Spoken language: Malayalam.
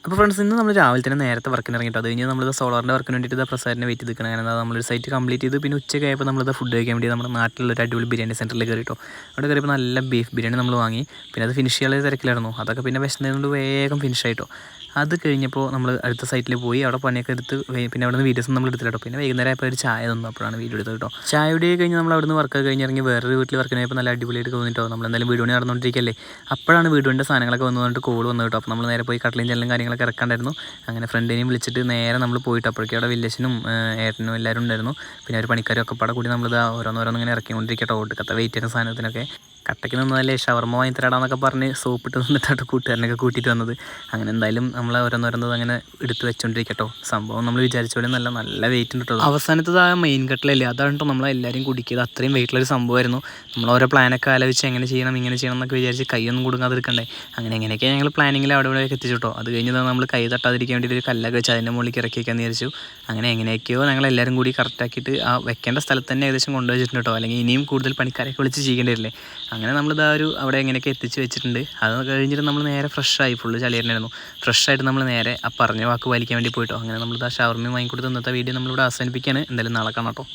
അപ്പോൾ ഫ്രണ്ട്സ് ഇന്ന് നമ്മൾ രാവിലെ തന്നെ നേരത്തെ വർക്കിന് ഇറങ്ങിയിട്ട് അത് കഴിഞ്ഞ് നമ്മളിത് സോളാറിൻ്റെ വർക്കിന് വേണ്ടിയിട്ട് പ്രസാദിനെ വെയിറ്റ് നിൽക്കണം. അങ്ങനെ നമ്മളൊരു സൈറ്റ് കംപ്ലീറ്റ് ചെയ്ത് പിന്നെ ഉച്ചയ്ക്കായപ്പോൾ നമ്മളിത് ഫുഡ് കഴിക്കാൻ വേണ്ടി നമ്മുടെ നാട്ടിലുള്ള ഒരു അടിപൊളി ബിരിയാണി സെൻറ്ററിൽ കയറിയിട്ടോ. അവിടെ കയറിയപ്പോൾ നല്ല ബീഫ് ബിരിയാണി നമ്മൾ വാങ്ങി. പിന്നെ അത് ഫിനിഷ് ചെയ്യാനുള്ള തിരക്കിലായിരുന്നു. അതൊക്കെ പിന്നെ വിശന്നതുകൊണ്ട് വേഗം ഫിനിഷ് ആയിട്ടോ. അത് കഴിഞ്ഞപ്പോൾ നമ്മൾ അടുത്ത സൈറ്റിൽ പോയി അവിടെ പണിയൊക്കെ എടുത്ത് പിന്നെ അവിടെ നിന്ന് വീഡിയോസ് നമ്മൾ എടുത്തില്ല കേട്ടോ. പിന്നെ വൈകുന്നേരം ആയപ്പോൾ ഒരു ചായ തന്നു, അപ്പോഴാണ് വീഡിയോ എടുത്തത് കേട്ടോ. ചായ കൂടി കഴിഞ്ഞ് നമ്മൾ അവിടെ നിന്ന് വർക്ക് കഴിഞ്ഞിറങ്ങി വേറൊരു വീട്ടിൽ വർക്കിന് പോയപ്പോൾ നല്ല അടിപൊളിയായിട്ട് തോന്നിട്ടോ. നമ്മൾ എന്തായാലും വീഡിയോ നടന്നുകൊണ്ടിരിക്കല്ലേ, അപ്പോഴാണ് വീഡിയോൻ്റെ സാധനങ്ങളൊക്കെ വന്നിട്ട് കോൾ വന്നു കേട്ടോ. അപ്പോൾ നമ്മൾ നേരെ പോയി കട്ട്ലയും ജനലും കാര്യങ്ങളൊക്കെ ഇറക്കാണ്ടായിരുന്നു. അങ്ങനെ ഫ്രണ്ടിനെയും വിളിച്ചിട്ട് നേരെ നമ്മൾ പോയിട്ട് അപ്പോഴേക്കും അവിടെ വില്ലേജനും ഏട്ടനും എല്ലാവരും ഉണ്ടായിരുന്നു. പിന്നെ ഒരു പണിക്കാരും ഒക്കെ പാടെ കൂടി നമ്മളിത് ഓരോന്നോരോന്ന് ഇങ്ങനെ ഇറക്കിക്കൊണ്ടിരിക്കട്ടോ. ഒടുക്കത്തെ വെയിറ്റ് ചെയ്യുന്ന സാധനത്തിനൊക്കെ കട്ടയ്ക്ക് നിന്നതല്ലേ ഷവർമ്മ വാങ്ങി തരാടാന്നൊക്കെ പറഞ്ഞ് സോപ്പിട്ട് നിന്നിട്ടാണ് കൂട്ടുകാരനൊക്കെ കൂട്ടിയിട്ട് വന്നത്. അങ്ങനെ എന്തായാലും നമ്മൾ ഓരോന്നോരോന്നത് അങ്ങനെ എടുത്ത് വെച്ചോണ്ടിരിക്കട്ടോ. സംഭവം നമ്മൾ വിചാരിച്ച പോലെ നല്ല വെയിറ്റ് ഉണ്ട് കേട്ടോ. അവസാനത്തത് ആ മെയിൻ കട്ടിലല്ലേ, അതാണ് കേട്ടോ നമ്മളെല്ലാവരും കുടിക്കിയത്. അത്രയും വെയിറ്റുള്ളൊരു സംഭവമായിരുന്നു. നമ്മൾ ഓരോ പ്ലാനൊക്കെ ആലോചിച്ച് എങ്ങനെ ചെയ്യണം ഇങ്ങനെ ചെയ്യണം എന്നൊക്കെ വിചാരിച്ച് കൈയൊന്നും കൊടുക്കാതിരിക്കണ്ടേ. അങ്ങനെ എങ്ങനെയൊക്കെ ഞങ്ങൾ പ്ലാനിങ്ങിൽ അവിടെ ഇവിടെയൊക്കെ എത്തിച്ചിട്ടോ. അത് കഴിഞ്ഞ് നമ്മൾ കൈ തട്ടാതിരിക്കാൻ വേണ്ടി ഒരു കല്ലൊക്കെ വെച്ച് അതിൻ്റെ മുകളിലേക്ക് ഇറക്കി വയ്ക്കാമെന്ന് വിചാരിച്ചു. അങ്ങനെ എങ്ങനെയൊക്കെയോ ഞങ്ങളെല്ലാവരും കൂടി കറക്റ്റാക്കിയിട്ട് ആ വെക്കേണ്ട സ്ഥലത്ത് തന്നെ ഏകദേശം കൊണ്ടുവച്ചിട്ടുണ്ട് കേട്ടോ. അല്ലെങ്കിൽ ഇനിയും കൂടുതൽ പണിക്കാരെയൊക്കെ വിളിച്ച് ചെയ്യേണ്ടി വരില്ലേ. അങ്ങനെ നമ്മളിതാ ഒരു അവിടെ എങ്ങനെയൊക്കെ എത്തിച്ച് വെച്ചിട്ടുണ്ട്. അത് കഴിഞ്ഞിട്ട് നമ്മൾ നേരെ ഫ്രഷായി, ഫുള്ള് ചളിയനായിരുന്നു. ഫ്രഷായിട്ട് നമ്മൾ നേരെ ആ പറഞ്ഞ വാക്ക് പാലിക്കാൻ വേണ്ടി പോയിട്ടോ. അങ്ങനെ നമ്മളിതാ ഷവർമ്മയും വാങ്ങിക്കൊടുത്ത് ഇന്നത്തെ വീഡിയോ നമ്മളിവിടെ അവസാനിപ്പിക്കുകയാണ്. എന്തായാലും നാളെ കാണാം കേട്ടോ.